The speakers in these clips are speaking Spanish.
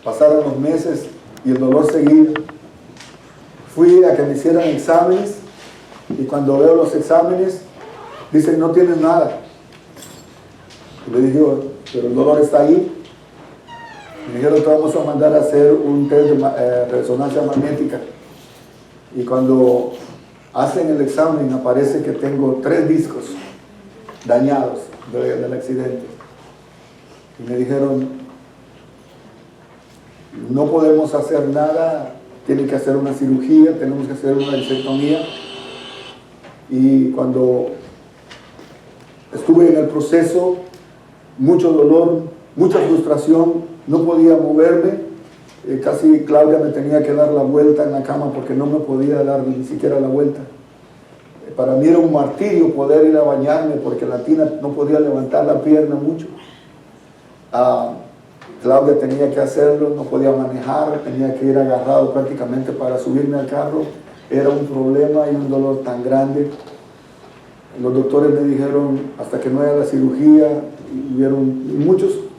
Pasaron los meses y el dolor seguía. Fui a que me hicieran exámenes y cuando veo los exámenes dicen no tienes nada. Y le dije, pero el dolor está ahí. Me dijeron, te vamos a mandar a hacer un test de resonancia magnética. Y cuando hacen el examen aparece que tengo 3 discos dañados del accidente. Y me dijeron, no podemos hacer nada, tienen que hacer una cirugía, tenemos que hacer una disectomía. Y cuando estuve en el proceso, mucho dolor, mucha frustración, no podía moverme, casi Claudia me tenía que dar la vuelta en la cama porque no me podía dar ni siquiera la vuelta. Para mí era un martirio poder ir a bañarme porque la tina no podía levantar la pierna mucho. Claudia tenía que hacerlo, no podía manejar, tenía que ir agarrado prácticamente para subirme al carro. Era un problema y un dolor tan grande. Los doctores me dijeron, hasta que no haya la cirugía,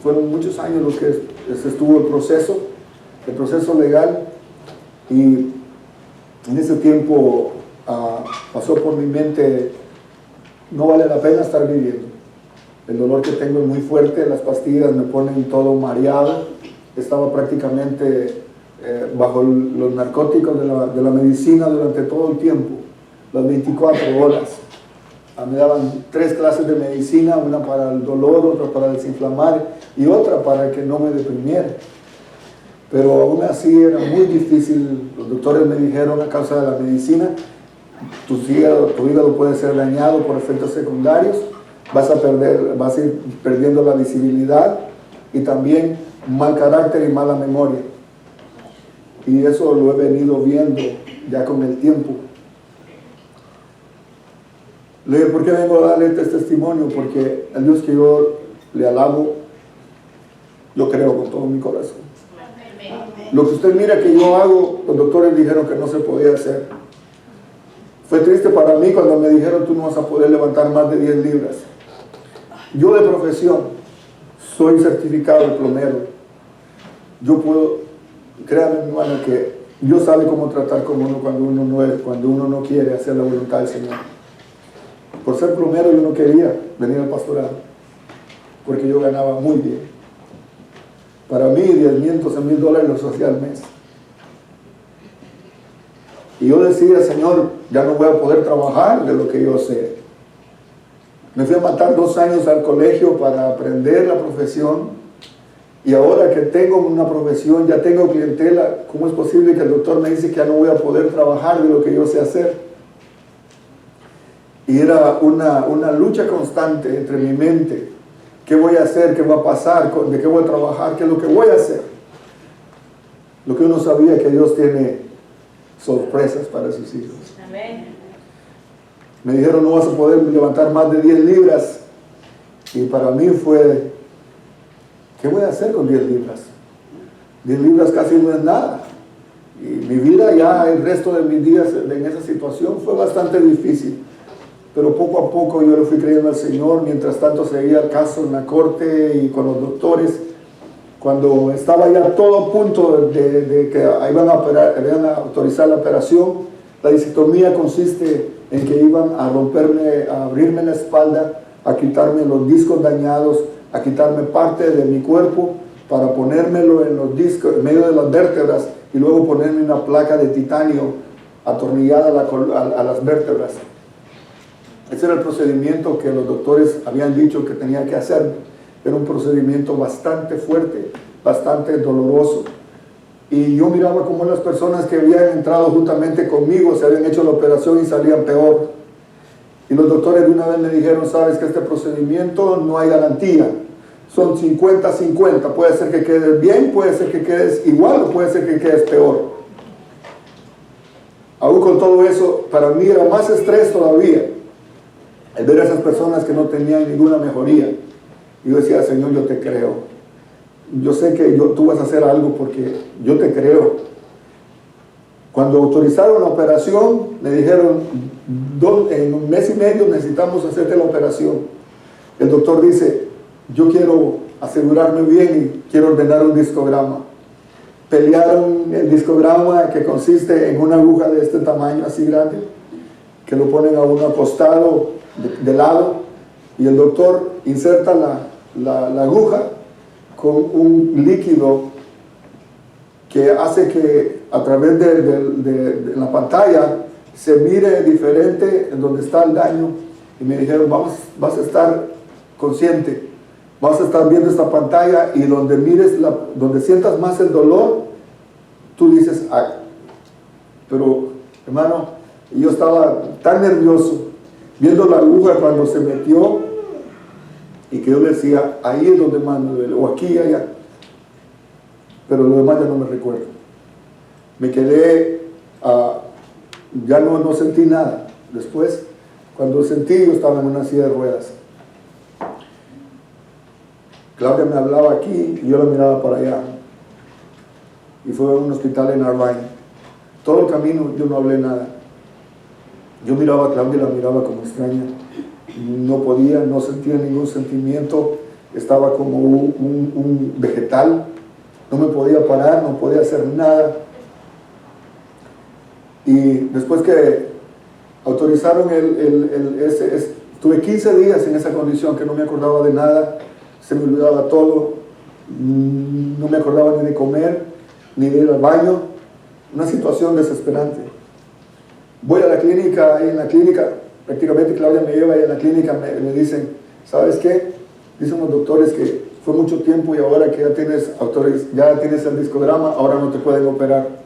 fueron muchos años los que estuvo el proceso legal, y en ese tiempo pasó por mi mente, no vale la pena estar viviendo. El dolor que tengo es muy fuerte, las pastillas me ponen todo mareado, estaba prácticamente bajo los narcóticos de la medicina durante todo el tiempo, las 24 horas. Me daban 3 clases de medicina, una para el dolor, otra para desinflamar y otra para que no me deprimiera. Pero aún así era muy difícil. Los doctores me dijeron, a causa de la medicina, tu hígado puede ser dañado por efectos secundarios, vas a ir perdiendo la visibilidad y también mal carácter y mala memoria. Y eso lo he venido viendo ya con el tiempo. Le dije, ¿por qué vengo a darle este testimonio? Porque el Dios que yo le alabo, yo creo con todo mi corazón. Lo que usted mira que yo hago, los doctores dijeron que no se podía hacer. Fue triste para mí cuando me dijeron, tú no vas a poder levantar más de 10 libras. Yo de profesión soy certificado de plomero. Yo puedo, créanme, hermano, que Dios sabe cómo tratar con uno cuando uno no quiere hacer la voluntad del Señor. Por ser plomero yo no quería venir al pastorado, porque yo ganaba muy bien. Para mí 10,000, 12,000 dólares los hacía al mes. Y yo decía, Señor, ya no voy a poder trabajar de lo que yo sé. Me fui a matar 2 años al colegio para aprender la profesión, y ahora que tengo una profesión, ya tengo clientela, ¿cómo es posible que el doctor me dice que ya no voy a poder trabajar de lo que yo sé hacer? Y era una lucha constante entre mi mente. ¿Qué voy a hacer? ¿Qué va a pasar? ¿De qué voy a trabajar? ¿Qué es lo que voy a hacer? Lo que uno sabía que Dios tiene sorpresas para sus hijos. Amén. Me dijeron, no vas a poder levantar más de 10 libras. Y para mí fue, ¿qué voy a hacer con 10 libras? 10 libras casi no es nada. Y mi vida ya, el resto de mis días en esa situación fue bastante difícil. Pero poco a poco yo le fui creyendo al Señor. Mientras tanto seguía el caso en la corte y con los doctores. Cuando estaba ya todo a punto de que iban a autorizar la operación, la disectomía consiste en que iban a abrirme la espalda, a quitarme los discos dañados, a quitarme parte de mi cuerpo para ponérmelo en los discos, en medio de las vértebras, y luego ponerme una placa de titanio atornillada a las vértebras. Ese era el procedimiento que los doctores habían dicho que tenía que hacer. Era un procedimiento bastante fuerte, bastante doloroso. Y yo miraba cómo las personas que habían entrado juntamente conmigo se habían hecho la operación y salían peor. Y los doctores de una vez me dijeron, sabes que este procedimiento no hay garantía. Son 50-50. Puede ser que quedes bien, puede ser que quedes igual o puede ser que quedes peor. Aún con todo eso, para mí era más estrés todavía el ver a esas personas que no tenían ninguna mejoría. Y yo decía, Señor, yo te creo. Yo sé que tú vas a hacer algo porque yo te creo. Cuando autorizaron la operación, me dijeron, en 1 mes y medio necesitamos hacerte la operación. El doctor dice, yo quiero asegurarme bien y quiero ordenar un discograma. pelearon el discograma, que consiste en una aguja de este tamaño, así grande, que lo ponen a uno acostado de lado, y el doctor inserta la aguja con un líquido que hace que a través de la pantalla se mire diferente en donde está el daño. Y me dijeron, vas a estar consciente, vas a estar viendo esta pantalla, y donde mires, donde sientas más el dolor, tú dices, ay. Pero hermano, yo estaba tan nervioso viendo la aguja cuando se metió, y que yo le decía, ahí es donde más me duele, o aquí y allá. Pero lo demás ya no me recuerdo. Me quedé, ya no sentí nada. Después, cuando sentí, yo estaba en una silla de ruedas. Claudia me hablaba aquí y yo la miraba para allá. Y fue a un hospital en Irvine. Todo el camino yo no hablé nada. Yo miraba a Claudia y la miraba como extraña. No podía, no sentía ningún sentimiento. Estaba como un vegetal. No me podía parar, no podía hacer nada. Y después que autorizaron tuve 15 días en esa condición, que no me acordaba de nada, se me olvidaba todo, no me acordaba ni de comer, ni de ir al baño, una situación desesperante. Voy a la clínica, y en la clínica, prácticamente Claudia me lleva, y en la clínica me dicen, ¿sabes qué? Dicen los doctores que fue mucho tiempo, y ahora que ya tienes el discograma, ahora no te pueden operar.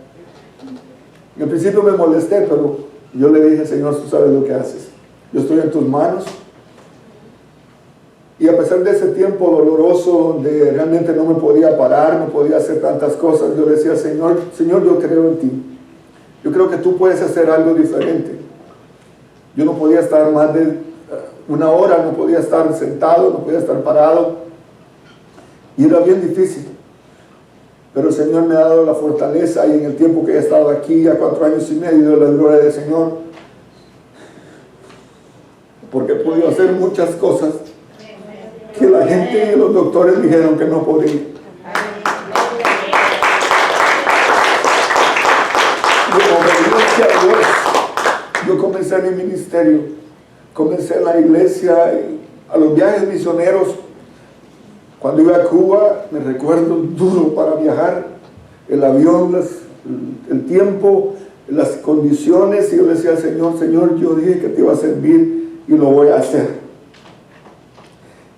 Y al principio me molesté, pero yo le dije, Señor, tú sabes lo que haces. Yo estoy en tus manos. Y a pesar de ese tiempo doloroso, donde realmente no me podía parar, no podía hacer tantas cosas, yo le decía, Señor, yo creo en ti. Yo creo que tú puedes hacer algo diferente. Yo no podía estar más de una hora, no podía estar sentado, no podía estar parado. Y era bien difícil. Pero el Señor me ha dado la fortaleza, y en el tiempo que he estado aquí, ya 4 años y medio, de la gloria del Señor, porque he podido hacer muchas cosas que la gente y los doctores dijeron que no podía. Yo comencé mi ministerio, comencé en la iglesia, a los viajes misioneros. Cuando iba a Cuba, me recuerdo duro para viajar, el avión, el tiempo, las condiciones, y yo le decía al Señor, Señor, yo dije que te iba a servir y lo voy a hacer.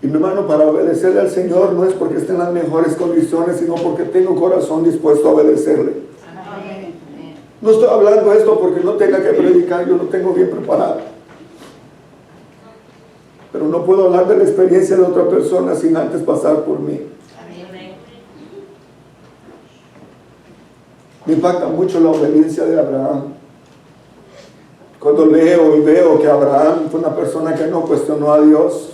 Y mi hermano, para obedecerle al Señor no es porque esté en las mejores condiciones, sino porque tengo un corazón dispuesto a obedecerle. Amén. No estoy hablando esto porque no tenga que predicar, yo lo tengo bien preparado. Pero no puedo hablar de la experiencia de otra persona sin antes pasar por mí. Amén. Me impacta mucho la obediencia de Abraham. Cuando leo y veo que Abraham fue una persona que no cuestionó a Dios,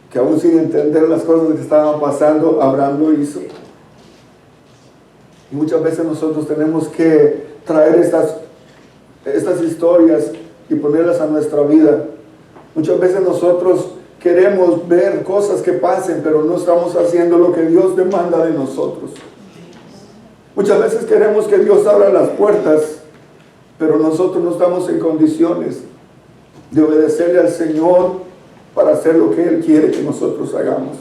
que aún sin entender las cosas que estaban pasando, Abraham lo hizo. Y muchas veces nosotros tenemos que traer estas historias y ponerlas a nuestra vida. Muchas veces nosotros queremos ver cosas que pasen, pero no estamos haciendo lo que Dios demanda de nosotros. Muchas veces queremos que Dios abra las puertas, pero nosotros no estamos en condiciones de obedecerle al Señor para hacer lo que Él quiere que nosotros hagamos.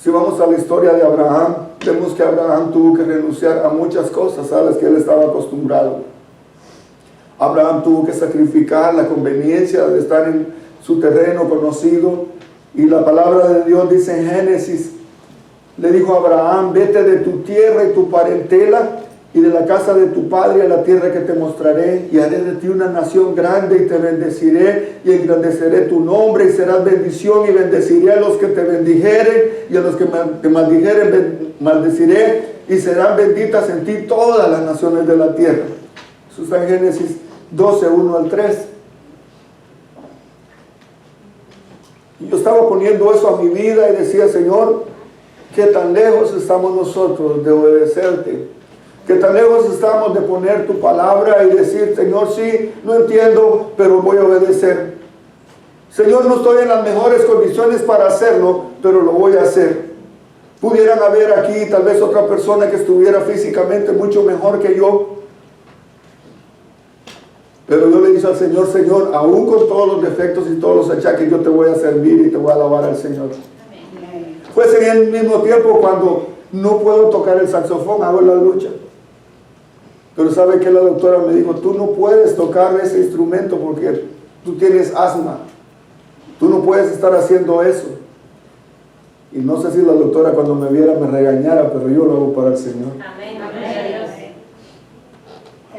Si vamos a la historia de Abraham, vemos que Abraham tuvo que renunciar a muchas cosas a las que él estaba acostumbrado. Abraham tuvo que sacrificar la conveniencia de estar en su terreno conocido, y la palabra de Dios dice en Génesis, le dijo a Abraham, vete de tu tierra y tu parentela y de la casa de tu padre a la tierra que te mostraré, y haré de ti una nación grande, y te bendeciré y engrandeceré tu nombre, y serás bendición, y bendeciré a los que te bendijeren, y a los que te maldijeren maldeciré, y serán benditas en ti todas las naciones de la tierra. Eso está en Génesis 12, 1 al 3. Y yo estaba poniendo eso a mi vida y decía, Señor, ¿qué tan lejos estamos nosotros de obedecerte? ¿Qué tan lejos estamos de poner tu palabra y decir, Señor, sí, no entiendo, pero voy a obedecer? Señor, no estoy en las mejores condiciones para hacerlo, pero lo voy a hacer. Pudieran haber aquí tal vez otra persona que estuviera físicamente mucho mejor que yo. Pero yo le dije al Señor, Señor, aún con todos los defectos y todos los achaques, yo te voy a servir y te voy a alabar al Señor. Pues en el mismo tiempo, cuando no puedo tocar el saxofón, hago la lucha. Pero ¿sabe qué? La doctora me dijo, tú no puedes tocar ese instrumento porque tú tienes asma. Tú no puedes estar haciendo eso. Y no sé si la doctora cuando me viera me regañara, pero yo lo hago para el Señor. Amén.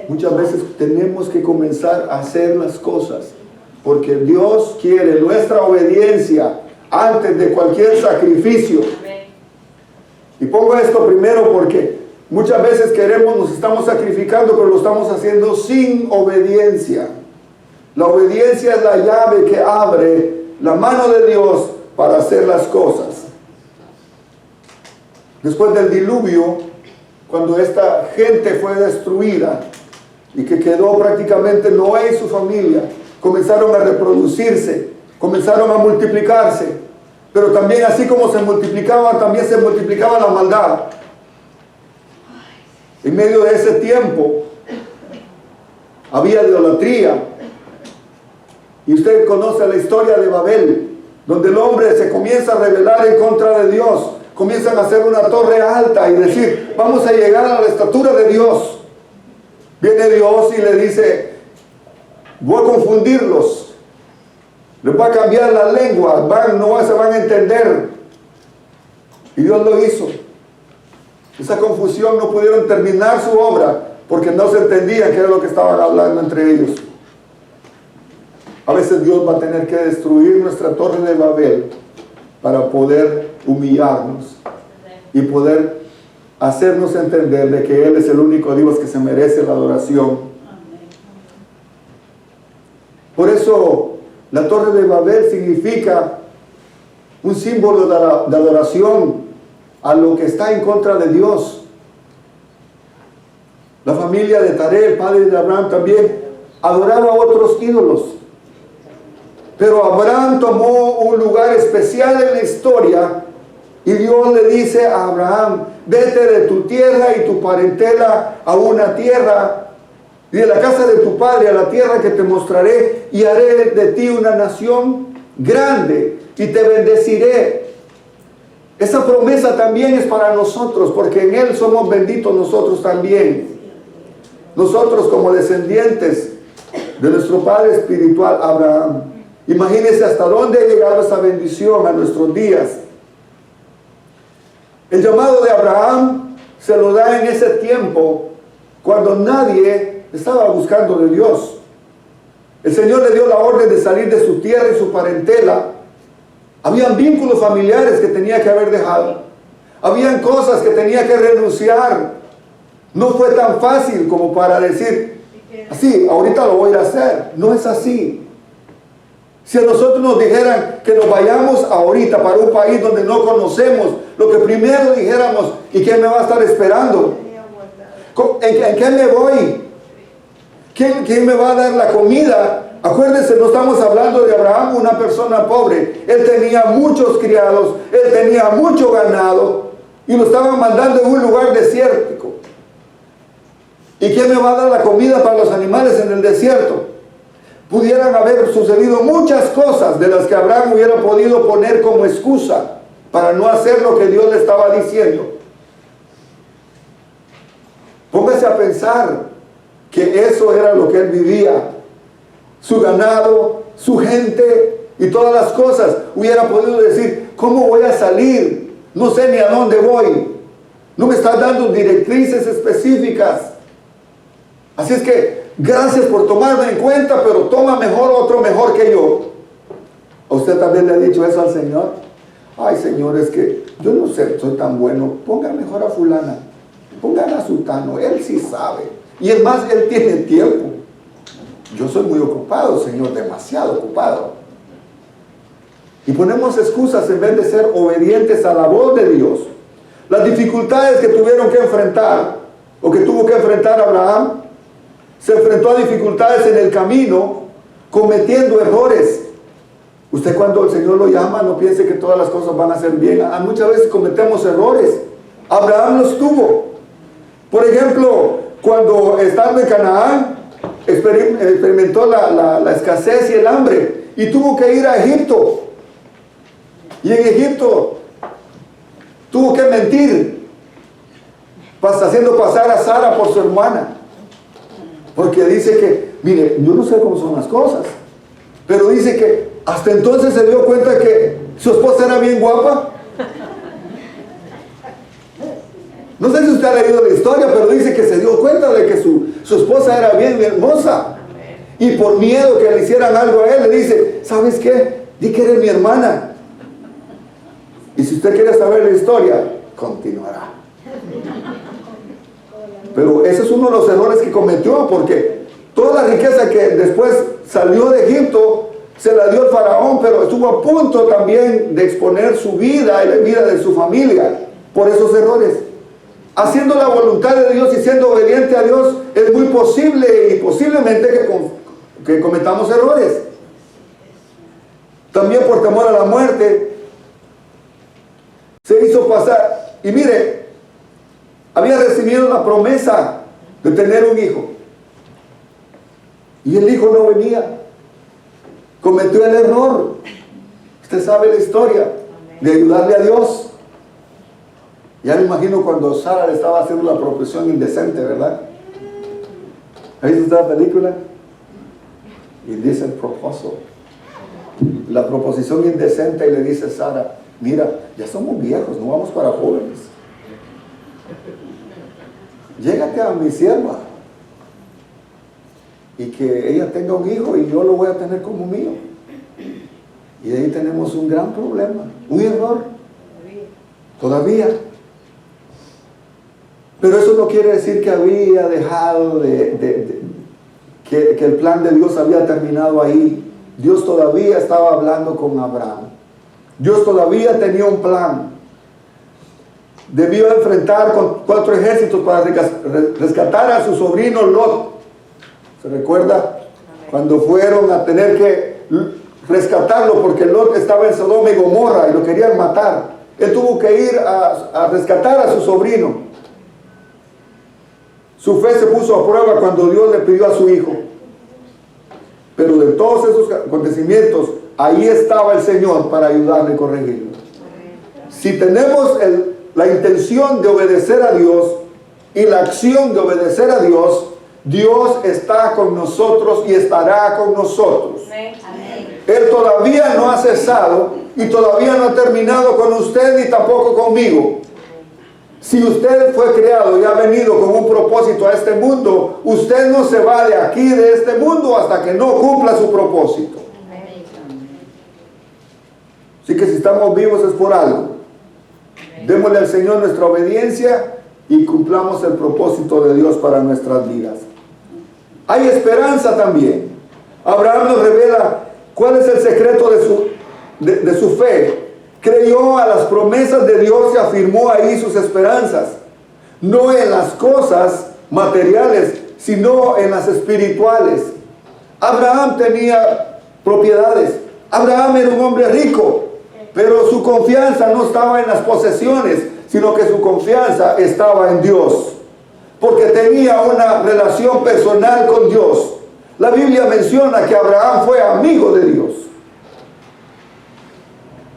Muchas veces tenemos que comenzar a hacer las cosas porque Dios quiere nuestra obediencia antes de cualquier sacrificio. Y pongo esto primero porque muchas veces nos estamos sacrificando, pero lo estamos haciendo sin obediencia. La obediencia es la llave que abre la mano de Dios para hacer las cosas. Después del diluvio, cuando esta gente fue destruida y que quedó prácticamente Noé y su familia, comenzaron a reproducirse, comenzaron a multiplicarse, pero también así como se multiplicaban, también se multiplicaba la maldad. En medio de ese tiempo había idolatría. Y usted conoce la historia de Babel, donde el hombre se comienza a rebelar en contra de Dios. Comienzan a hacer una torre alta y decir, vamos a llegar a la estatura de Dios. Viene Dios y le dice, voy a confundirlos. Les voy a cambiar la lengua, no se van a entender. Y Dios lo hizo. Esa confusión no pudieron terminar su obra porque no se entendían qué era lo que estaban hablando entre ellos. A veces Dios va a tener que destruir nuestra torre de Babel para poder humillarnos y poder hacernos entender de que Él es el único Dios que se merece la adoración. Por eso la torre de Babel significa un símbolo de adoración a lo que está en contra de Dios. La familia de Taré, el padre de Abraham, también adoraba a otros ídolos. Pero Abraham tomó un lugar especial en la historia y Dios le dice a Abraham, vete de tu tierra y tu parentela a una tierra y de la casa de tu padre a la tierra que te mostraré y haré de ti una nación grande y te bendeciré. Esa promesa también es para nosotros porque en Él somos benditos nosotros también. Nosotros como descendientes de nuestro padre espiritual Abraham. Imagínense hasta dónde ha llegado esa bendición a nuestros días. El llamado de Abraham se lo da en ese tiempo cuando nadie estaba buscando de Dios. El Señor le dio la orden de salir de su tierra y su parentela. Habían vínculos familiares que tenía que haber dejado. Habían cosas que tenía que renunciar. No fue tan fácil como para decir, así, ahorita lo voy a hacer. No es así. Si a nosotros nos dijeran que nos vayamos ahorita para un país donde no conocemos, lo que primero dijéramos, ¿y quién me va a estar esperando? ¿En qué me voy? ¿Quién me va a dar la comida? Acuérdense, no estamos hablando de Abraham, una persona pobre. Él tenía muchos criados, él tenía mucho ganado y lo estaban mandando en un lugar desértico. ¿Y quién me va a dar la comida para los animales en el desierto? Pudieran haber sucedido muchas cosas de las que Abraham hubiera podido poner como excusa para no hacer lo que Dios le estaba diciendo. Póngase a pensar que eso era lo que él vivía. Su ganado, su gente y todas las cosas. Hubiera podido decir, ¿cómo voy a salir? No sé ni a dónde voy. No me están dando directrices específicas. Así es que, gracias por tomarme en cuenta, pero toma mejor otro mejor que yo. ¿A usted también le ha dicho eso al Señor? Ay, Señor, es que yo no sé, soy tan bueno. Ponga mejor a fulana. Pongan a sultano, él sí sabe. Y es más, él tiene tiempo. Yo soy muy ocupado, Señor, demasiado ocupado. Y ponemos excusas en vez de ser obedientes a la voz de Dios. Las dificultades que tuvieron que enfrentar, o que tuvo que enfrentar Abraham, se enfrentó a dificultades en el camino, cometiendo errores. Usted cuando el Señor lo llama, no piense que todas las cosas van a ser bien. Muchas veces cometemos errores. Abraham los tuvo. Por ejemplo, cuando estando en Canaán, experimentó la escasez y el hambre y tuvo que ir a Egipto. Y en Egipto tuvo que mentir, haciendo pasar a Sara por su hermana. Porque dice que, mire, yo no sé cómo son las cosas, pero dice que hasta entonces se dio cuenta que su esposa era bien guapa. No sé si usted ha leído la historia, pero dice que se dio cuenta de que su esposa era bien hermosa. Y por miedo que le hicieran algo a él, le dice, ¿sabes qué? Di que eres mi hermana. Y si usted quiere saber la historia, continuará. Pero ese es uno de los errores que cometió, porque toda la riqueza que después salió de Egipto se la dio el faraón, pero estuvo a punto también de exponer su vida y la vida de su familia por esos errores. Haciendo la voluntad de Dios y siendo obediente a Dios, es muy posible y posiblemente que cometamos errores. También por temor a la muerte se hizo pasar. Y mire, había recibido la promesa de tener un hijo y el hijo no venía. Cometió el error. Usted sabe la historia de ayudarle a Dios. Ya me imagino cuando Sara le estaba haciendo la proposición indecente, ¿verdad? ¿Ha visto esta película? Indecent Proposal. La proposición indecente, y le dice Sara, mira, ya somos viejos, no vamos para jóvenes. Llégate a mi sierva y que ella tenga un hijo y yo lo voy a tener como mío. Y de ahí tenemos un gran problema, un error. Todavía. Pero eso no quiere decir que había dejado que el plan de Dios había terminado ahí. Dios todavía estaba hablando con Abraham. Dios todavía tenía un plan. Debió enfrentar con 4 ejércitos para rescatar a su sobrino Lot. ¿Se recuerda? Cuando fueron a tener que rescatarlo porque Lot estaba en Sodoma y Gomorra y lo querían matar. Él tuvo que ir a rescatar a su sobrino. Su fe se puso a prueba cuando Dios le pidió a su hijo. Pero de todos esos acontecimientos, ahí estaba el Señor para ayudarle y corregirlo. Si tenemos la intención de obedecer a Dios y la acción de obedecer a Dios, Dios está con nosotros y estará con nosotros. Amén. Él todavía no ha cesado y todavía no ha terminado con usted ni tampoco conmigo. Si usted fue creado y ha venido con un propósito a este mundo, usted no se va de aquí, de este mundo, hasta que no cumpla su propósito. Así que si estamos vivos es por algo. Démosle al Señor nuestra obediencia y cumplamos el propósito de Dios para nuestras vidas. Hay esperanza también. Abraham nos revela cuál es el secreto de su fe. Creyó a las promesas de Dios y afirmó ahí sus esperanzas. No en las cosas materiales, sino en las espirituales. Abraham tenía propiedades. Abraham era un hombre rico, pero su confianza no estaba en las posesiones, sino que su confianza estaba en Dios, porque tenía una relación personal con Dios. La Biblia menciona que Abraham fue amigo de Dios.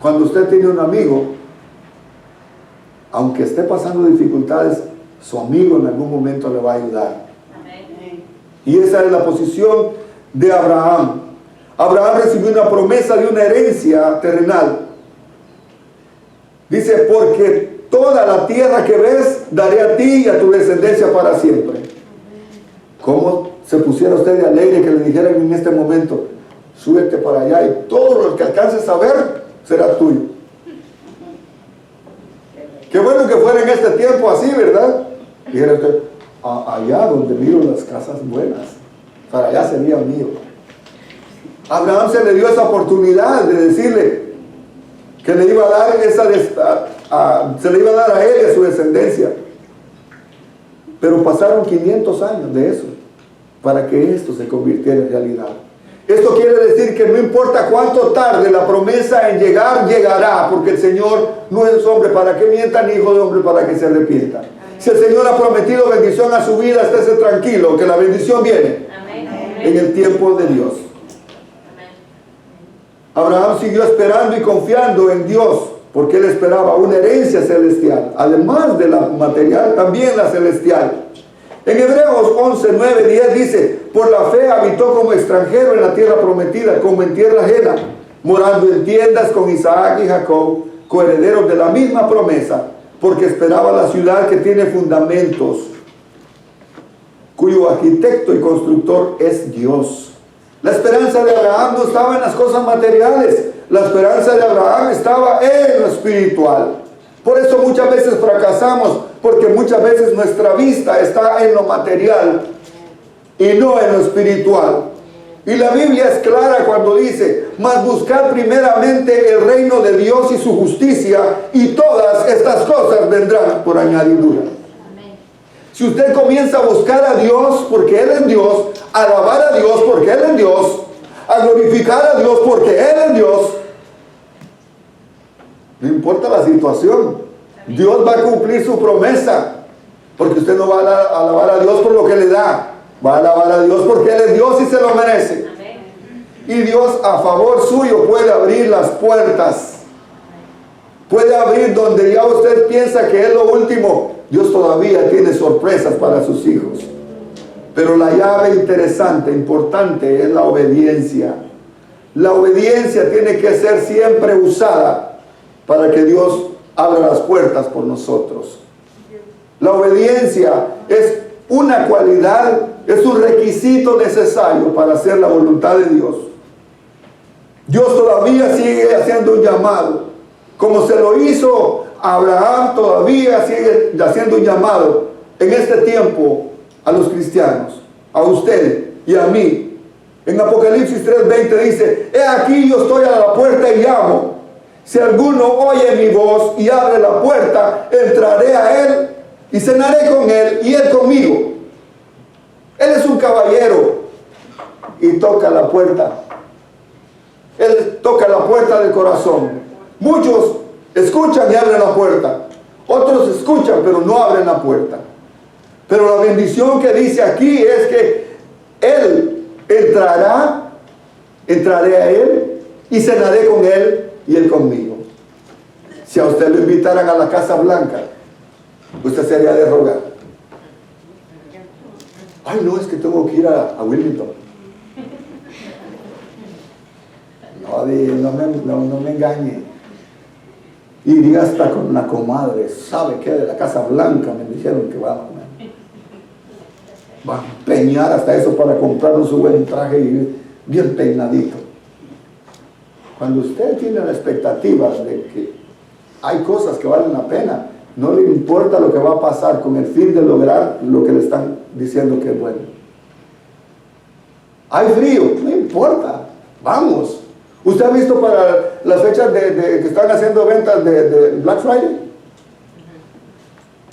Cuando usted tiene un amigo, aunque esté pasando dificultades, su amigo en algún momento le va a ayudar. Amén. Y esa es la posición de Abraham. Abraham recibió una promesa de una herencia terrenal. Dice, porque toda la tierra que ves, daré a ti y a tu descendencia para siempre. ¿Cómo se pusiera usted de alegre que le dijeran en este momento, súbete para allá y todo lo que alcances a ver será tuyo? Qué bueno que fuera en este tiempo así, ¿verdad? Dijera usted, allá donde miro las casas buenas, para allá sería mío. Abraham se le dio esa oportunidad de decirle que le iba a dar se le iba a dar a él y a su descendencia. Pero pasaron 500 años de eso para que esto se convirtiera en realidad. Esto quiere decir que no importa cuánto tarde la promesa en llegar, llegará, porque el Señor no es hombre para que mienta, ni hijo de hombre para que se arrepienta. Si el Señor ha prometido bendición a su vida, estése tranquilo, que la bendición viene en el tiempo de Dios. Abraham siguió esperando y confiando en Dios, porque él esperaba una herencia celestial, además de la material, también la celestial. En Hebreos 11, 9, 10 dice: por la fe habitó como extranjero en la tierra prometida, como en tierra ajena, morando en tiendas con Isaac y Jacob, coherederos de la misma promesa, porque esperaba la ciudad que tiene fundamentos, cuyo arquitecto y constructor es Dios. La esperanza de Abraham no estaba en las cosas materiales, la esperanza de Abraham estaba en lo espiritual. Por eso muchas veces fracasamos, porque muchas veces nuestra vista está en lo material y no en lo espiritual. Y la Biblia es clara cuando dice: mas buscad primeramente el reino de Dios y su justicia, y todas estas cosas vendrán por añadidura. Si usted comienza a buscar a Dios porque Él es Dios, a alabar a Dios porque Él es Dios, a glorificar a Dios porque Él es Dios, no importa la situación, Dios va a cumplir su promesa, porque usted no va a alabar a Dios por lo que le da, va a alabar a Dios porque Él es Dios y se lo merece. Y Dios a favor suyo puede abrir las puertas, puede abrir donde ya usted piensa que es lo último. Dios todavía tiene sorpresas para sus hijos. Pero la llave interesante, importante, es la obediencia. La obediencia tiene que ser siempre usada para que Dios abra las puertas por nosotros. La obediencia es una cualidad, es un requisito necesario para hacer la voluntad de Dios. Dios todavía sigue haciendo un llamado, como se lo hizo a Abraham, todavía sigue haciendo un llamado en este tiempo a los cristianos, a usted y a mí. En Apocalipsis 3:20 dice: he aquí yo estoy a la puerta y llamo. Si alguno oye mi voz y abre la puerta, entraré a él y cenaré con él y él conmigo. Él es un caballero y toca la puerta. Él toca la puerta del corazón. Muchos escuchan y abren la puerta. Otros escuchan pero no abren la puerta. Pero la bendición que dice aquí es que Él entraré a Él y cenaré con Él y Él conmigo. Si a usted lo invitaran a la Casa Blanca, usted sería de rogar: ay, no, es que tengo que ir a Wilmington. No me engañe. Iría hasta con la comadre, ¿sabe qué? De la Casa Blanca me dijeron que va a empeñar hasta eso para comprarnos su buen traje y bien peinadito. Cuando usted tiene la expectativa de que hay cosas que valen la pena, no le importa lo que va a pasar con el fin de lograr lo que le están diciendo que es bueno. Hay frío, no importa, vamos. ¿Usted ha visto para las fechas que están haciendo ventas de Black Friday?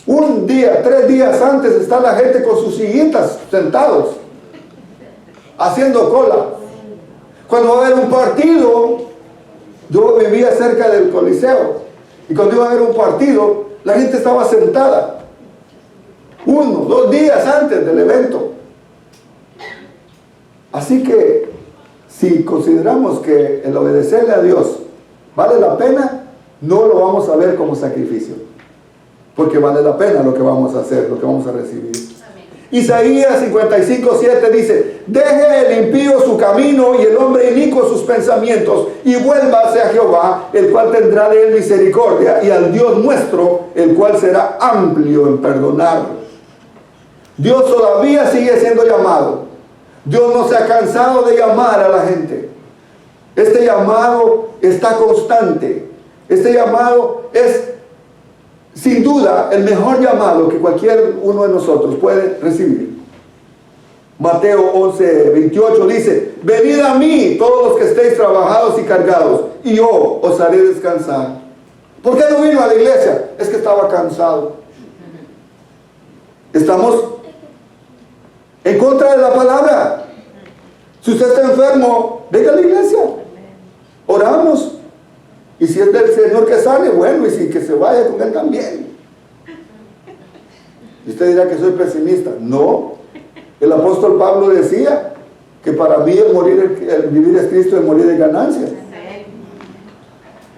Un día, 3 días antes está la gente con sus sillitas sentados, haciendo cola. Cuando va a haber un partido, yo vivía cerca del Coliseo, y cuando iba a haber un partido, la gente estaba sentada 1, 2 días antes del evento. Así que si consideramos que el obedecerle a Dios vale la pena, no lo vamos a ver como sacrificio, porque vale la pena lo que vamos a hacer, lo que vamos a recibir. Amén. Isaías 55:7 dice: deje el impío su camino y el hombre inicuo sus pensamientos, y vuélvase a Jehová, el cual tendrá de él misericordia, y al Dios nuestro, el cual será amplio en perdonar. Dios todavía sigue siendo llamado. Dios no se ha cansado de llamar a la gente. Este llamado está constante. Este llamado es sin duda el mejor llamado que cualquier uno de nosotros puede recibir. Mateo 11:28 dice: venid a mí todos los que estéis trabajados y cargados, y yo os haré descansar. ¿Por qué no vino a la iglesia? Es que estaba cansado. Estamos en contra de la palabra. Si usted está enfermo, venga a la iglesia. Oramos. Y si es del Señor que sale, bueno, y si que se vaya con Él también. Y usted dirá que soy pesimista. No. El apóstol Pablo decía que para mí el vivir es Cristo, el morir es ganancia.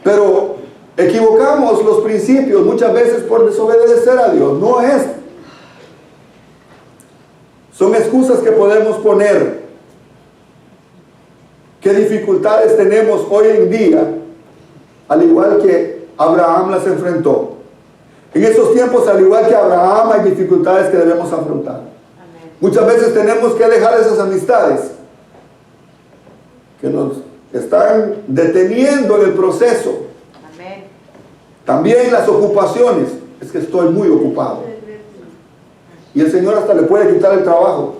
Pero equivocamos los principios muchas veces por desobedecer a Dios. No es. Son excusas que podemos poner. ¿Qué dificultades tenemos hoy en día? Al igual que Abraham las enfrentó. En estos tiempos, al igual que Abraham, hay dificultades que debemos afrontar. Amén. Muchas veces tenemos que dejar esas amistades que nos están deteniendo en el proceso. Amén. También las ocupaciones. Es que estoy muy ocupado. Y el Señor hasta le puede quitar el trabajo.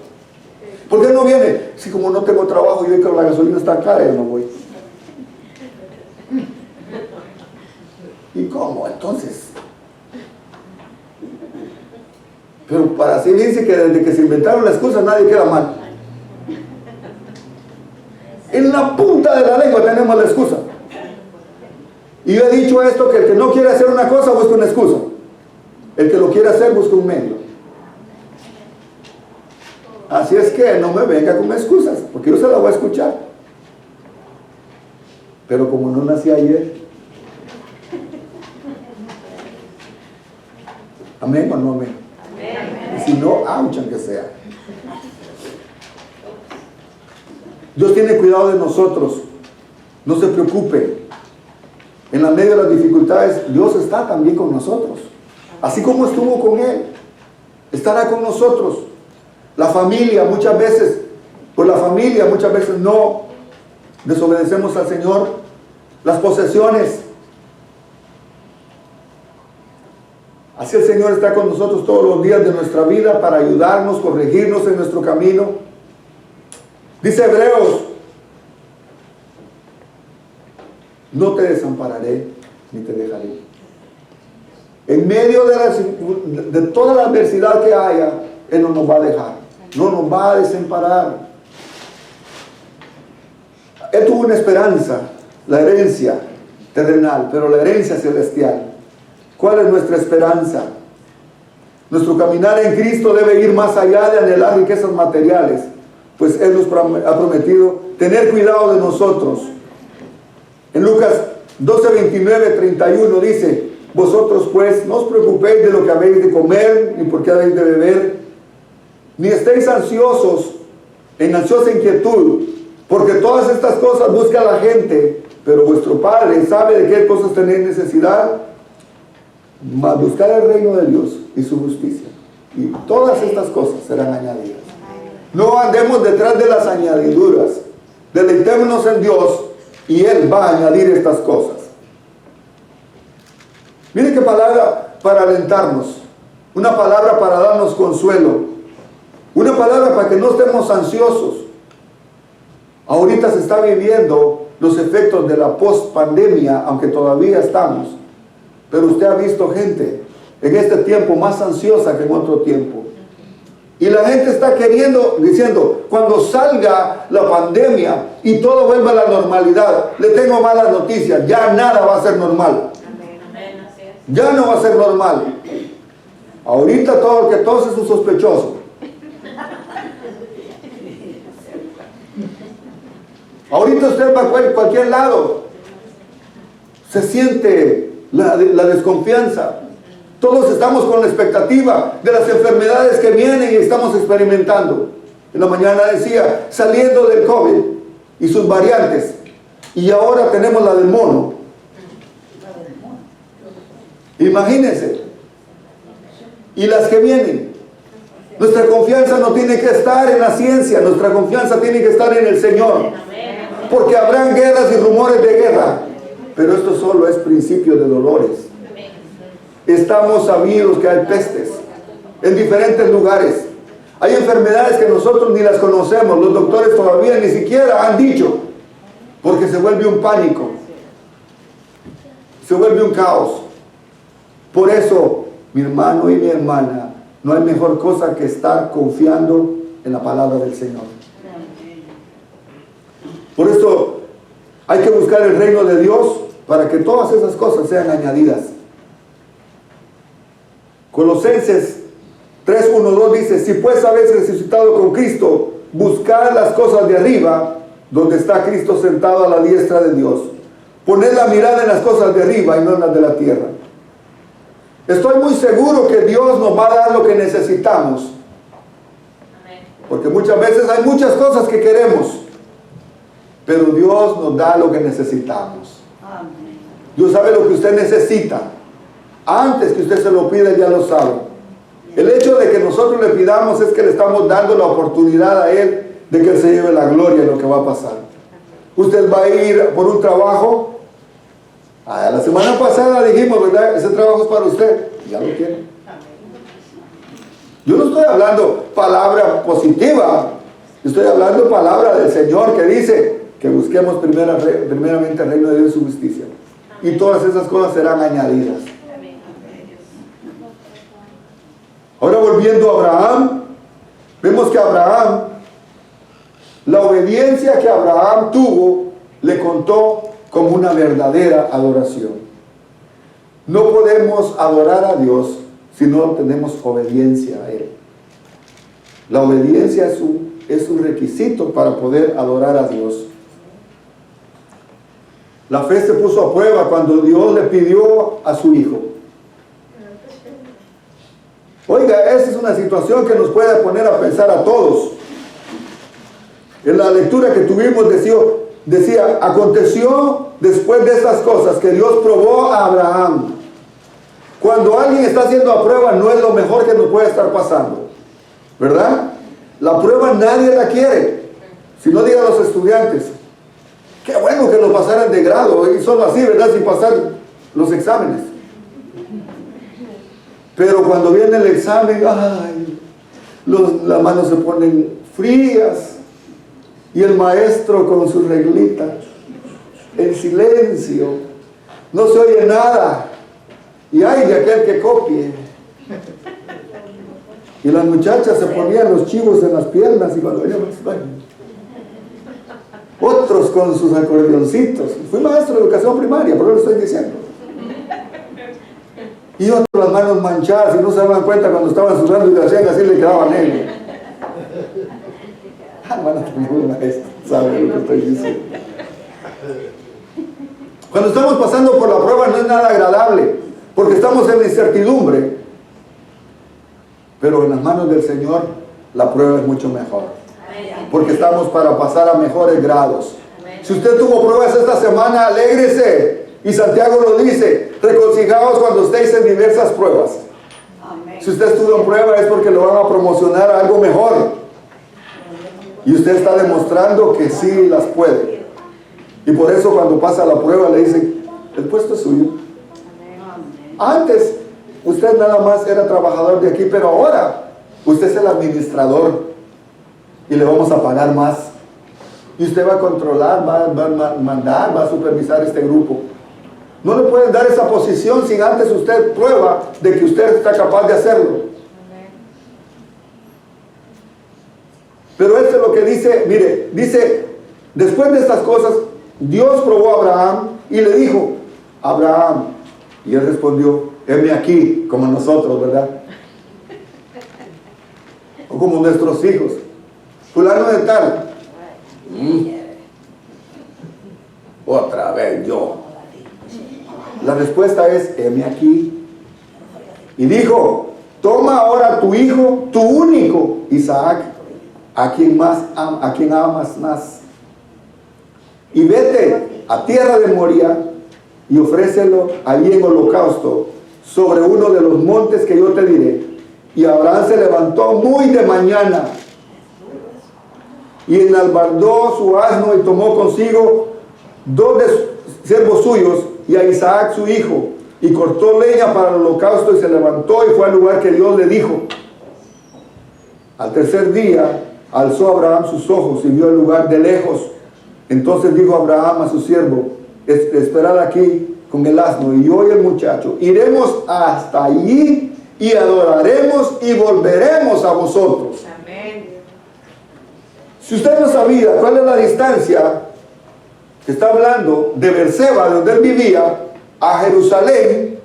¿Por qué no viene? Si como no tengo trabajo, yo que la gasolina está cara, yo no voy. ¿Y cómo? Entonces. Pero para sí dice que desde que se inventaron las cosas nadie queda mal. En la punta de la lengua tenemos la excusa. Y yo he dicho esto, que el que no quiere hacer una cosa busca una excusa. El que lo quiere hacer busca un medio. Así es que no me venga con excusas, porque yo se la voy a escuchar. Pero como no nací ayer. ¿Amén o no amén? Amén. Y si no, ouch, aunque sea. Dios tiene cuidado de nosotros. No se preocupe. En la medio de las dificultades, Dios está también con nosotros. Así como estuvo con Él, estará con nosotros. La familia, muchas veces no desobedecemos al Señor. Las posesiones. Así el Señor está con nosotros todos los días de nuestra vida para ayudarnos, corregirnos en nuestro camino. Dice Hebreos: no te desampararé ni te dejaré. En medio de toda la adversidad que haya, Él no nos va a dejar. No nos va a desamparar. Él tuvo una esperanza, la herencia terrenal, pero la herencia celestial. ¿Cuál es nuestra esperanza? Nuestro caminar en Cristo debe ir más allá de anhelar riquezas materiales, pues Él nos ha prometido tener cuidado de nosotros. En Lucas 12, 29, 31 dice: vosotros pues no os preocupéis de lo que habéis de comer, ni por qué habéis de beber, ni estéis ansiosos, en ansiosa inquietud, porque todas estas cosas busca la gente, pero vuestro Padre sabe de qué cosas tenéis necesidad. Mas buscar el reino de Dios y su justicia, y todas estas cosas serán añadidas. No andemos detrás de las añadiduras. Deleitémonos en Dios y Él va a añadir estas cosas. Mire qué palabra para alentarnos, una palabra para darnos consuelo, una palabra para que no estemos ansiosos. Ahorita se está viviendo los efectos de la post-pandemia, aunque todavía estamos. Pero usted ha visto gente en este tiempo más ansiosa que en otro tiempo. Y la gente está diciendo, cuando salga la pandemia y todo vuelva a la normalidad, le tengo malas noticias, ya nada va a ser normal. Ya no va a ser normal. Ahorita todo el que tose es un sospechoso. Ahorita usted va a cualquier lado, se siente la desconfianza. Todos estamos con la expectativa de las enfermedades que vienen y estamos experimentando. En la mañana decía, saliendo del COVID y sus variantes, y ahora tenemos la del mono. Imagínense. Y las que vienen. Nuestra confianza no tiene que estar en la ciencia, nuestra confianza tiene que estar en el Señor. Porque habrán guerras y rumores de guerra, pero esto solo es principio de dolores. Estamos sabidos que hay pestes en diferentes lugares. Hay enfermedades que nosotros ni las conocemos, los doctores todavía ni siquiera han dicho, porque se vuelve un pánico, se vuelve un caos. Por eso, mi hermano y mi hermana, no hay mejor cosa que estar confiando en la palabra del Señor. Por eso hay que buscar el reino de Dios para que todas esas cosas sean añadidas. Colosenses 3:1-2 dice: si pues habéis resucitado con Cristo, buscad las cosas de arriba, donde está Cristo sentado a la diestra de Dios. Poned la mirada en las cosas de arriba y no en las de la tierra. Estoy muy seguro que Dios nos va a dar lo que necesitamos. Porque muchas veces hay muchas cosas que queremos, pero Dios nos da lo que necesitamos. Dios sabe lo que usted necesita. Antes que usted se lo pida, ya lo sabe. El hecho de que nosotros le pidamos es que le estamos dando la oportunidad a Él de que Él se lleve la gloria de lo que va a pasar. Usted va a ir por un trabajo. La semana pasada dijimos, ¿verdad? Ese trabajo es para usted. Ya lo tiene. Yo no estoy hablando palabra positiva. Estoy hablando palabra del Señor que dice que busquemos primeramente el reino de Dios y su justicia. Y todas esas cosas serán añadidas. Ahora volviendo a Abraham, vemos que Abraham, la obediencia que Abraham tuvo, le contó como una verdadera adoración. No podemos adorar a Dios si no tenemos obediencia a Él. La obediencia es un requisito para poder adorar a Dios. La fe se puso a prueba cuando Dios le pidió a su hijo. Oiga, esa es una situación que nos puede poner a pensar a todos. En la lectura que tuvimos decía, aconteció después de estas cosas que Dios probó a Abraham. Cuando alguien está haciendo a prueba, no es lo mejor que nos puede estar pasando, ¿verdad? La prueba nadie la quiere. Si no, digan los estudiantes, qué bueno que lo pasaran de grado, y solo así, ¿verdad? Sin pasar los exámenes. Pero cuando viene el examen, ay, las manos se ponen frías, y el maestro con su reglita, en silencio, no se oye nada, y ay de aquel que copie. Y las muchachas se ponían los chivos en las piernas, y cuando veníamos, otros con sus acordeoncitos. Fui maestro de educación primaria, por eso lo estoy diciendo. Y otros las manos manchadas y no se daban cuenta cuando estaban sudando y le hacían así, le quedaba negro. Bueno, también maestro sabe lo que estoy diciendo. Cuando estamos pasando por la prueba no es nada agradable, porque estamos en la incertidumbre. Pero en las manos del Señor la prueba es mucho mejor, porque estamos para pasar a mejores grados. Si usted tuvo pruebas esta semana, alégrese. Y Santiago lo dice, regocijaos cuando estéis en diversas pruebas. Amén. Si usted estuvo en prueba es porque lo van a promocionar a algo mejor. Y usted está demostrando que sí las puede. Y por eso cuando pasa la prueba le dicen, el puesto es suyo. Antes usted nada más era trabajador de aquí, pero ahora usted es el administrador y le vamos a pagar más. Y usted va a controlar, va a mandar, va a supervisar este grupo. No le pueden dar esa posición sin antes usted prueba de que usted está capaz de hacerlo. Pero esto es lo que dice, mire, dice, después de estas cosas, Dios probó a Abraham y le dijo, Abraham, y él respondió, heme aquí, como nosotros, ¿verdad? O como nuestros hijos. Fulano de tal. Otra vez yo. La respuesta es, heme aquí. Y dijo, toma ahora tu hijo, tu único, Isaac, a quien amas más, y vete a tierra de Moría y ofrécelo allí en holocausto sobre uno de los montes que yo te diré. Y Abraham se levantó muy de mañana y enalbardó su asno y tomó consigo 2 siervos suyos y a Isaac su hijo, y cortó leña para el holocausto y se levantó y fue al lugar que Dios le dijo. Al tercer día alzó Abraham sus ojos y vio el lugar de lejos. Entonces dijo Abraham a su siervo, esperad aquí con el asno, y yo y el muchacho iremos hasta allí y adoraremos y volveremos a vosotros. Amén. Si usted no sabía cuál es la distancia que está hablando de Beerseba, de donde él vivía, a Jerusalén,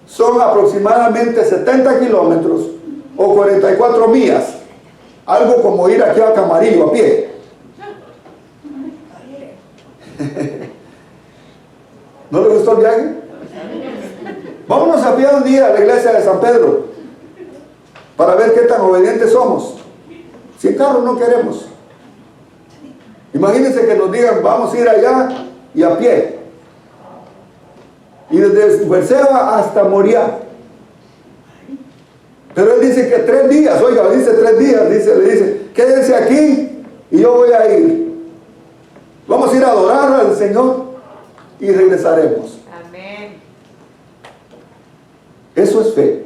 son aproximadamente 70 kilómetros o 44 millas. Algo como ir aquí a Camarillo a pie. ¿No le gustó el viaje? Vámonos a pie un día a la iglesia de San Pedro para ver qué tan obedientes somos. Sin carro no queremos. Imagínense que nos digan, vamos a ir allá y a pie. Y desde Beerseba hasta Moriah. Pero él dice que 3 días, oiga, dice 3 días, le dice, quédense aquí y yo voy a ir. Vamos a ir a adorar al Señor y regresaremos. Amén. Eso es fe,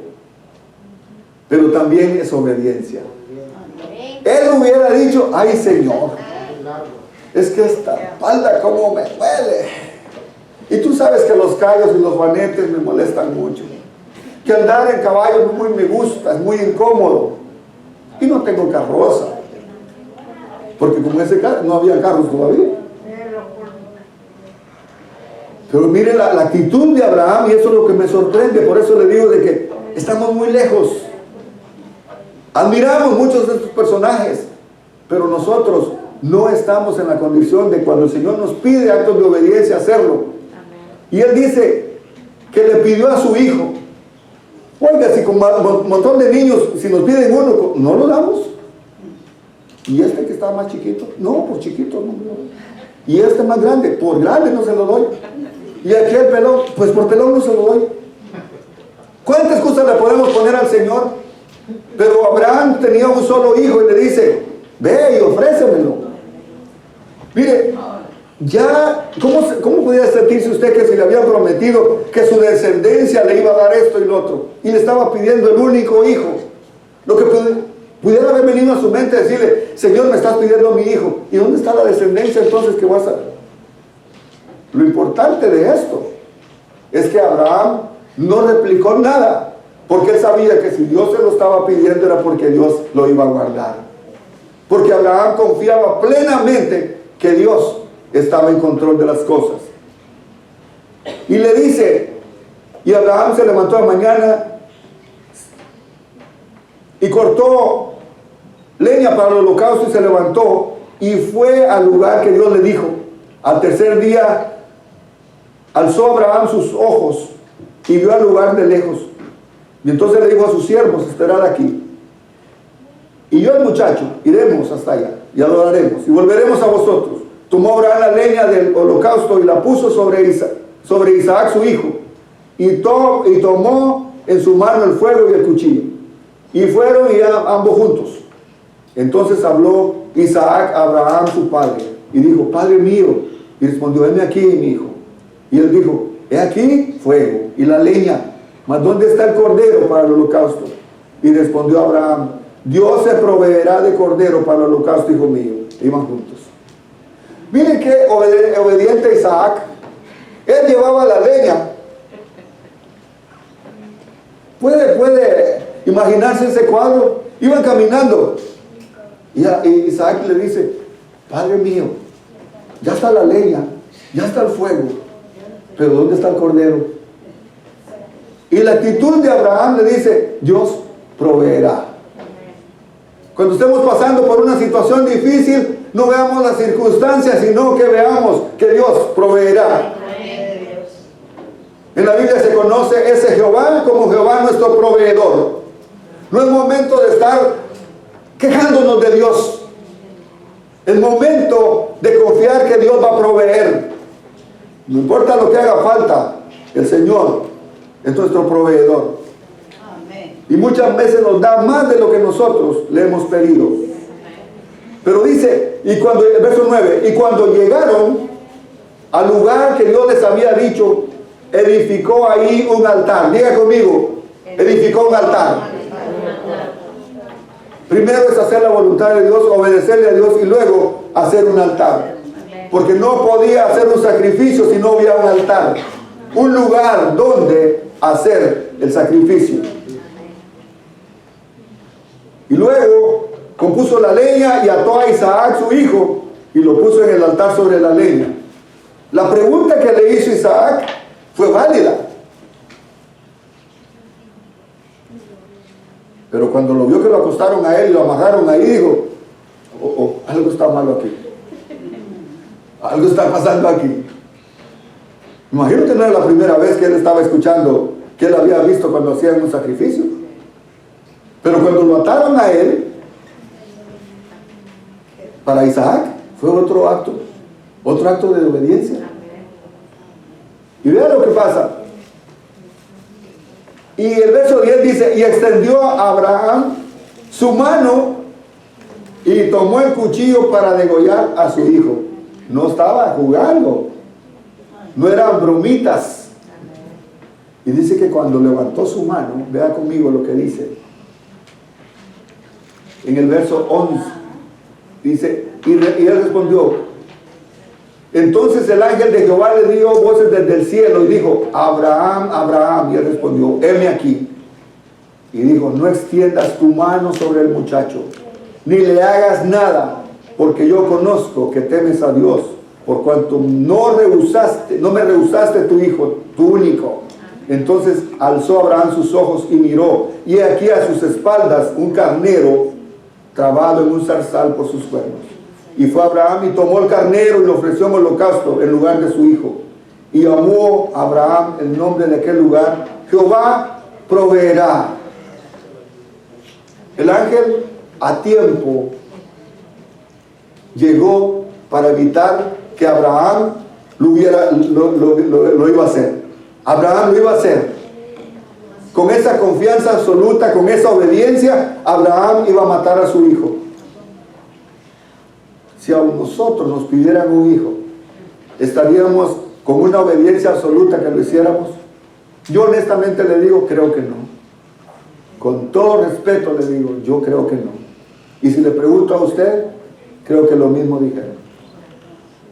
pero también es obediencia. Él hubiera dicho, ay Señor, es que esta espalda como me duele. Y tú sabes que los callos y los juanetes me molestan mucho. Que andar en caballo no me gusta, es muy incómodo. Y no tengo carroza. Porque como ese carro, no había carros todavía. Pero mire la actitud de Abraham, y eso es lo que me sorprende. Por eso le digo de que estamos muy lejos. Admiramos muchos de estos personajes, pero nosotros no estamos en la condición de cuando el Señor nos pide actos de obediencia hacerlo. Y Él dice que le pidió a su hijo. Oiga, si con un montón de niños, si nos piden uno, ¿no lo damos? Y este que está más chiquito, no, por chiquito no me lo doy. Y este más grande, por grande no se lo doy. Y aquel pelón, pues por pelón no se lo doy. ¿Cuántas cosas le podemos poner al Señor? Pero Abraham tenía un solo hijo y le dice, ve y ofrécemelo. Mire, ya, ¿cómo podía sentirse usted que se le había prometido que su descendencia le iba a dar esto y lo otro? Y le estaba pidiendo el único hijo. Lo que pudiera haber venido a su mente decirle, Señor, me estás pidiendo a mi hijo. ¿Y dónde está la descendencia entonces que vas a...? Lo importante de esto es que Abraham no replicó nada, porque él sabía que si Dios se lo estaba pidiendo era porque Dios lo iba a guardar. Porque Abraham confiaba plenamente que Dios estaba en control de las cosas. Y le dice, y Abraham se levantó de mañana y cortó leña para el holocausto y se levantó y fue al lugar que Dios le dijo. Al tercer día alzó Abraham sus ojos y vio al lugar de lejos. Y entonces le dijo a sus siervos, esperad aquí. Y yo, el muchacho, iremos hasta allá y adoraremos y volveremos a vosotros. Tomó Abraham la leña del holocausto y la puso sobre Isaac su hijo. Y tomó en su mano el fuego y el cuchillo. Y fueron y ambos juntos. Entonces habló Isaac a Abraham su padre y dijo, Padre mío. Y respondió, heme aquí, mi hijo. Y él dijo, he aquí fuego y la leña, mas ¿dónde está el cordero para el holocausto? Y respondió Abraham, Dios se proveerá de cordero para el holocausto, hijo mío. Iban juntos. Miren qué obediente Isaac. Él llevaba la leña. ¿Puede imaginarse ese cuadro? Iban caminando. Y Isaac le dice, Padre mío, ya está la leña, ya está el fuego, pero ¿dónde está el cordero? Y la actitud de Abraham le dice, Dios proveerá. Cuando estemos pasando por una situación difícil, no veamos las circunstancias, sino que veamos que Dios proveerá. En la Biblia se conoce ese Jehová como Jehová nuestro proveedor. No es momento de estar quejándonos de Dios. Es momento de confiar que Dios va a proveer. No importa lo que haga falta, el Señor es nuestro proveedor. Y muchas veces nos da más de lo que nosotros le hemos pedido. Pero dice, verso 9, y cuando llegaron al lugar que Dios les había dicho, edificó ahí un altar. Diga conmigo, edificó un altar. Primero es hacer la voluntad de Dios, obedecerle a Dios y luego hacer un altar. Porque no podía hacer un sacrificio si no había un altar. Un lugar donde hacer el sacrificio. Y luego compuso la leña y ató a Isaac su hijo y lo puso en el altar sobre la leña. La pregunta que le hizo Isaac fue válida. Pero cuando lo vio que lo acostaron a él y lo amarraron ahí, dijo, algo está malo aquí. Algo está pasando aquí. Imagino que no era la primera vez que él estaba escuchando que él había visto cuando hacían un sacrificio. Pero cuando lo ataron a él, para Isaac fue otro acto de obediencia. Y vean lo que pasa. Y el verso 10 dice, y extendió a Abraham su mano y tomó el cuchillo para degollar a su hijo. No estaba jugando, no eran bromitas. Y dice que cuando levantó su mano, vea conmigo lo que dice. En el verso 11, dice, y él respondió, entonces el ángel de Jehová le dio voces desde el cielo y dijo, Abraham, Abraham. Y él respondió, heme aquí. Y dijo, no extiendas tu mano sobre el muchacho, ni le hagas nada, porque yo conozco que temes a Dios, por cuanto no me rehusaste tu hijo, tu único. Entonces alzó Abraham sus ojos y miró, y aquí a sus espaldas un carnero trabado en un zarzal por sus cuernos. Y fue Abraham y tomó el carnero y lo ofreció en holocausto en lugar de su hijo. Y llamó a Abraham el nombre de aquel lugar, Jehová proveerá. El ángel a tiempo llegó para evitar que Abraham lo iba a hacer. Abraham lo iba a hacer. Con esa confianza absoluta, con esa obediencia, Abraham iba a matar a su hijo. Si a nosotros nos pidieran un hijo, ¿estaríamos con una obediencia absoluta que lo hiciéramos? Yo honestamente le digo, creo que no. Con todo respeto le digo, yo creo que no. Y si le pregunto a usted, creo que lo mismo dijeron.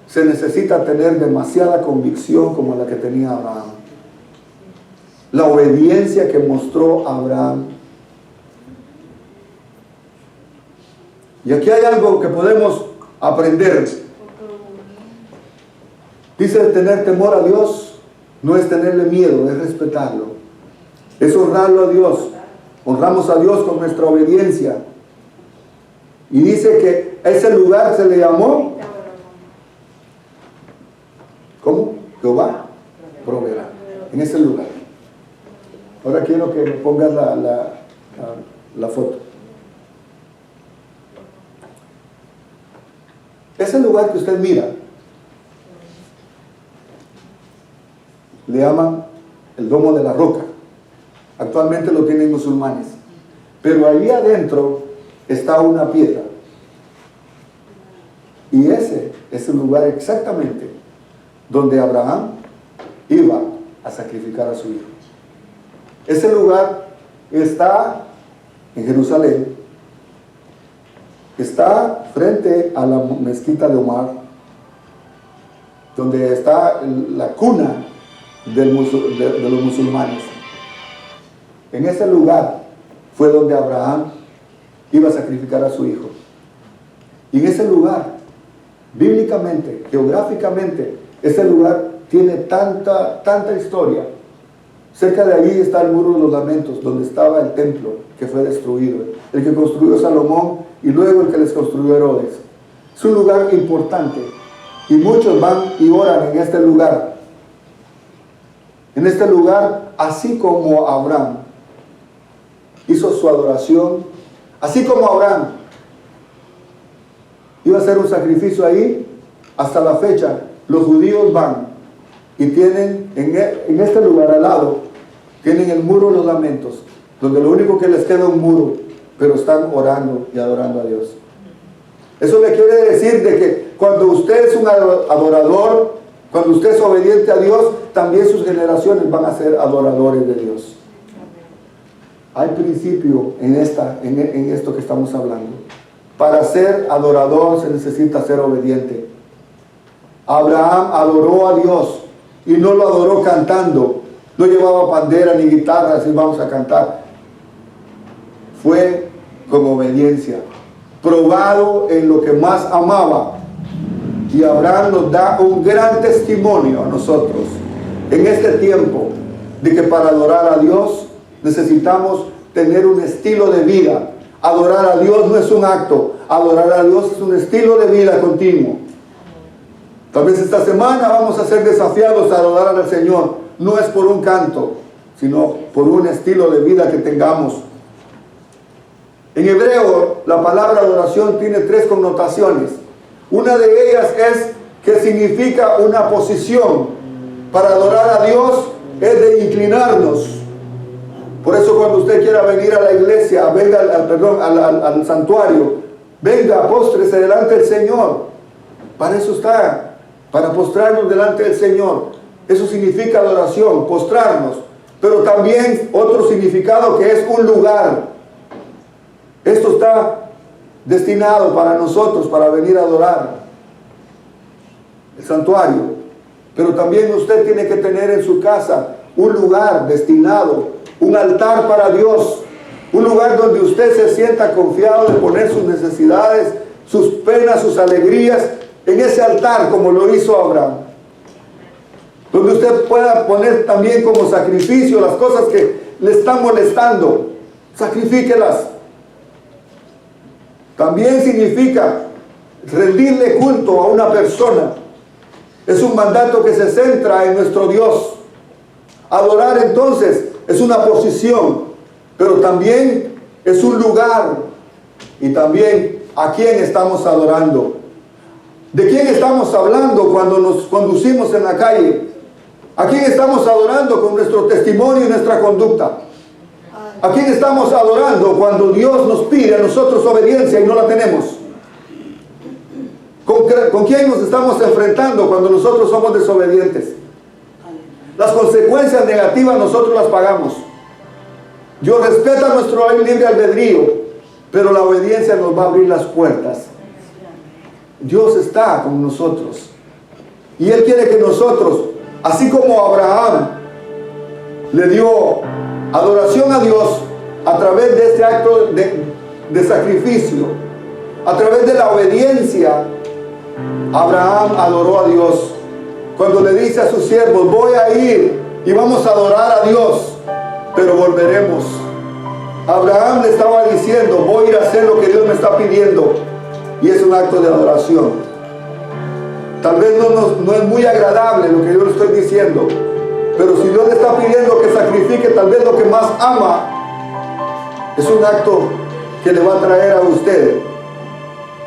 Se necesita tener demasiada convicción como la que tenía Abraham. La obediencia que mostró Abraham. Y aquí hay algo que podemos aprender. Dice, tener temor a Dios no es tenerle miedo, es respetarlo, es honrarlo a Dios. Honramos a Dios con nuestra obediencia. Y dice que ese lugar se le llamó, ¿cómo? Jehová proveerá. En ese lugar. Ahora quiero que me pongas la foto. Ese lugar que usted mira, le llaman el Domo de la Roca. Actualmente lo tienen musulmanes. Pero ahí adentro está una piedra. Y ese es el lugar exactamente donde Abraham iba a sacrificar a su hijo. Ese lugar está en Jerusalén. Está frente a la mezquita de Omar, donde está la cuna de los musulmanes. En ese lugar fue donde Abraham iba a sacrificar a su hijo. Y en ese lugar, bíblicamente, geográficamente, ese lugar tiene tanta historia. Cerca de allí está el Muro de los Lamentos, donde estaba el templo que fue destruido, el que construyó Salomón y luego el que les construyó Herodes. Es un lugar importante y muchos van y oran en este lugar. En este lugar, así como Abraham hizo su adoración, así como Abraham iba a hacer un sacrificio ahí, hasta la fecha los judíos van y tienen en este lugar al lado, tienen el Muro de los Lamentos, donde lo único que les queda es un muro, pero están orando y adorando a Dios. Eso le quiere decir de que cuando usted es un adorador, cuando usted es obediente a Dios, también sus generaciones van a ser adoradores de Dios. Hay principio en esto que estamos hablando. Para ser adorador se necesita ser obediente. Abraham adoró a Dios y no lo adoró cantando. No llevaba bandera ni guitarra, así vamos a cantar. Fue con obediencia, probado en lo que más amaba, Y Abraham nos da un gran testimonio a nosotros en este tiempo de que para adorar a Dios necesitamos tener un estilo de vida. Adorar a Dios no es un acto, adorar a Dios es un estilo de vida continuo. Tal vez esta semana vamos a ser desafiados a adorar al Señor. No es por un canto, sino por un estilo de vida que tengamos. En hebreo, la palabra adoración tiene 3 connotaciones. Una de ellas es que significa una posición. Para adorar a Dios es de inclinarnos. Por eso cuando usted quiera venir a la iglesia, venga al santuario, venga, póstrese delante del Señor. Para eso está, para postrarnos delante del Señor. Eso significa adoración, postrarnos. Pero también otro significado que es un lugar. Esto está destinado para nosotros, para venir a adorar el santuario. Pero también usted tiene que tener en su casa un lugar destinado, un altar para Dios, un lugar donde usted se sienta confiado de poner sus necesidades, sus penas, sus alegrías en ese altar, como lo hizo Abraham. Donde usted pueda poner también como sacrificio las cosas que le están molestando, sacrifíquelas. También significa rendirle culto a una persona. Es un mandato que se centra en nuestro Dios. Adorar entonces es una posición, pero también es un lugar. Y también a quién estamos adorando. ¿De quién estamos hablando cuando nos conducimos en la calle? ¿A quién estamos adorando con nuestro testimonio y nuestra conducta? ¿A quién estamos adorando cuando Dios nos pide a nosotros obediencia y no la tenemos? ¿Con quién nos estamos enfrentando cuando nosotros somos desobedientes? Las consecuencias negativas nosotros las pagamos. Dios respeta nuestro libre albedrío, pero la obediencia nos va a abrir las puertas. Dios está con nosotros y Él quiere que nosotros, así como Abraham le dio adoración a Dios a través de este acto de sacrificio, a través de la obediencia, Abraham adoró a Dios. Cuando le dice a sus siervos, voy a ir y vamos a adorar a Dios, pero volveremos. Abraham le estaba diciendo, voy a ir a hacer lo que Dios me está pidiendo, y es un acto de adoración. Tal vez no es muy agradable lo que yo le estoy diciendo, pero si Dios le está pidiendo que sacrifique tal vez lo que más ama, es un acto que le va a traer a usted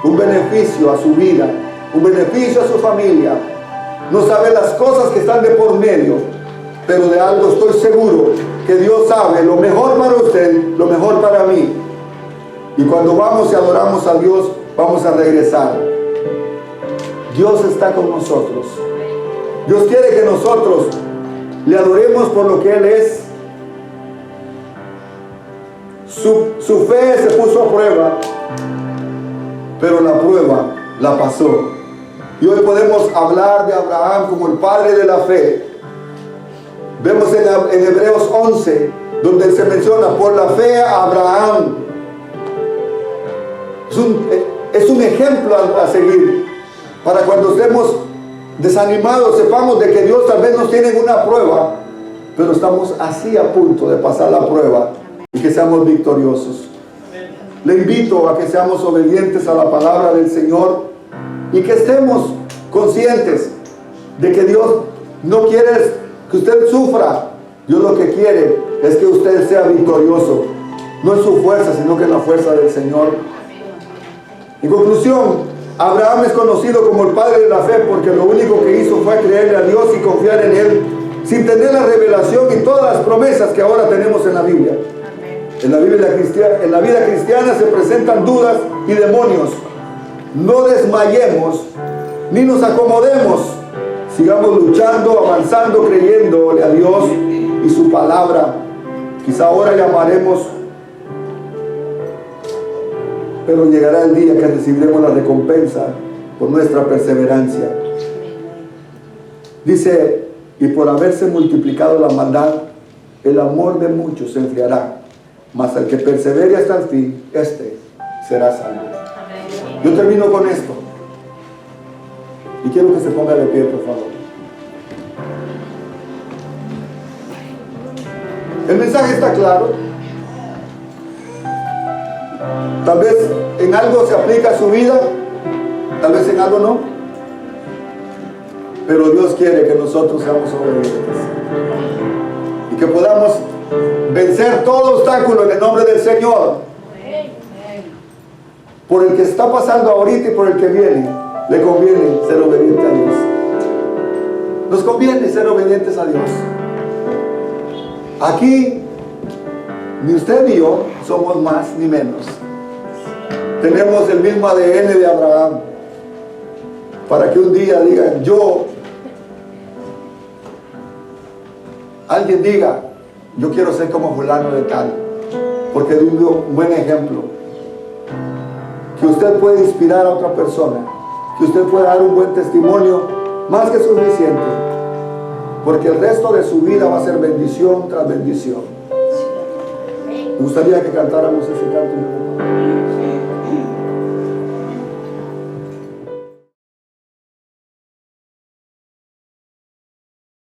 un beneficio a su vida, un beneficio a su familia. No sabe las cosas que están de por medio, pero de algo estoy seguro, que Dios sabe lo mejor para usted, lo mejor para mí. Y cuando vamos y adoramos a Dios, vamos a regresar. Dios está con nosotros. Dios quiere que nosotros le adoremos por lo que Él es. Su fe se puso a prueba, pero la prueba la pasó. Y hoy podemos hablar de Abraham como el padre de la fe. Vemos en Hebreos 11, donde se menciona, por la fe a Abraham. Es un ejemplo a seguir. Para cuando estemos desanimados, sepamos de que Dios tal vez nos tiene en una prueba, pero estamos así a punto de pasar la prueba y que seamos victoriosos. Le invito a que seamos obedientes a la palabra del Señor y que estemos conscientes de que Dios no quiere que usted sufra. Dios lo que quiere es que usted sea victorioso, no en su fuerza, sino que en la fuerza del Señor. En conclusión, Abraham es conocido como el padre de la fe porque lo único que hizo fue creerle a Dios y confiar en Él, sin tener la revelación y todas las promesas que ahora tenemos en la Biblia. En la vida cristiana se presentan dudas y demonios. No desmayemos ni nos acomodemos. Sigamos luchando, avanzando, creyéndole a Dios y su palabra. Quizá ahora llamaremos, pero llegará el día que recibiremos la recompensa por nuestra perseverancia. Dice, y por haberse multiplicado la maldad, el amor de muchos se enfriará, mas el que persevere hasta el fin, este será salvo. Yo termino con esto. Y quiero que se ponga de pie, por favor. El mensaje está claro. Tal vez en algo se aplica a su vida, tal vez en algo no. Pero Dios quiere que nosotros seamos obedientes y que podamos vencer todo obstáculo en el nombre del Señor. Por el que está pasando ahorita y por el que viene, le conviene ser obediente a Dios. Nos conviene ser obedientes a Dios. Aquí, ni usted ni yo somos más ni menos. Tenemos el mismo ADN de Abraham. Para que un día digan, alguien diga, yo quiero ser como fulano de tal, porque dio un buen ejemplo. Que usted puede inspirar a otra persona, que usted pueda dar un buen testimonio, más que suficiente, porque el resto de su vida va a ser bendición tras bendición. Me gustaría que cantáramos ese canto.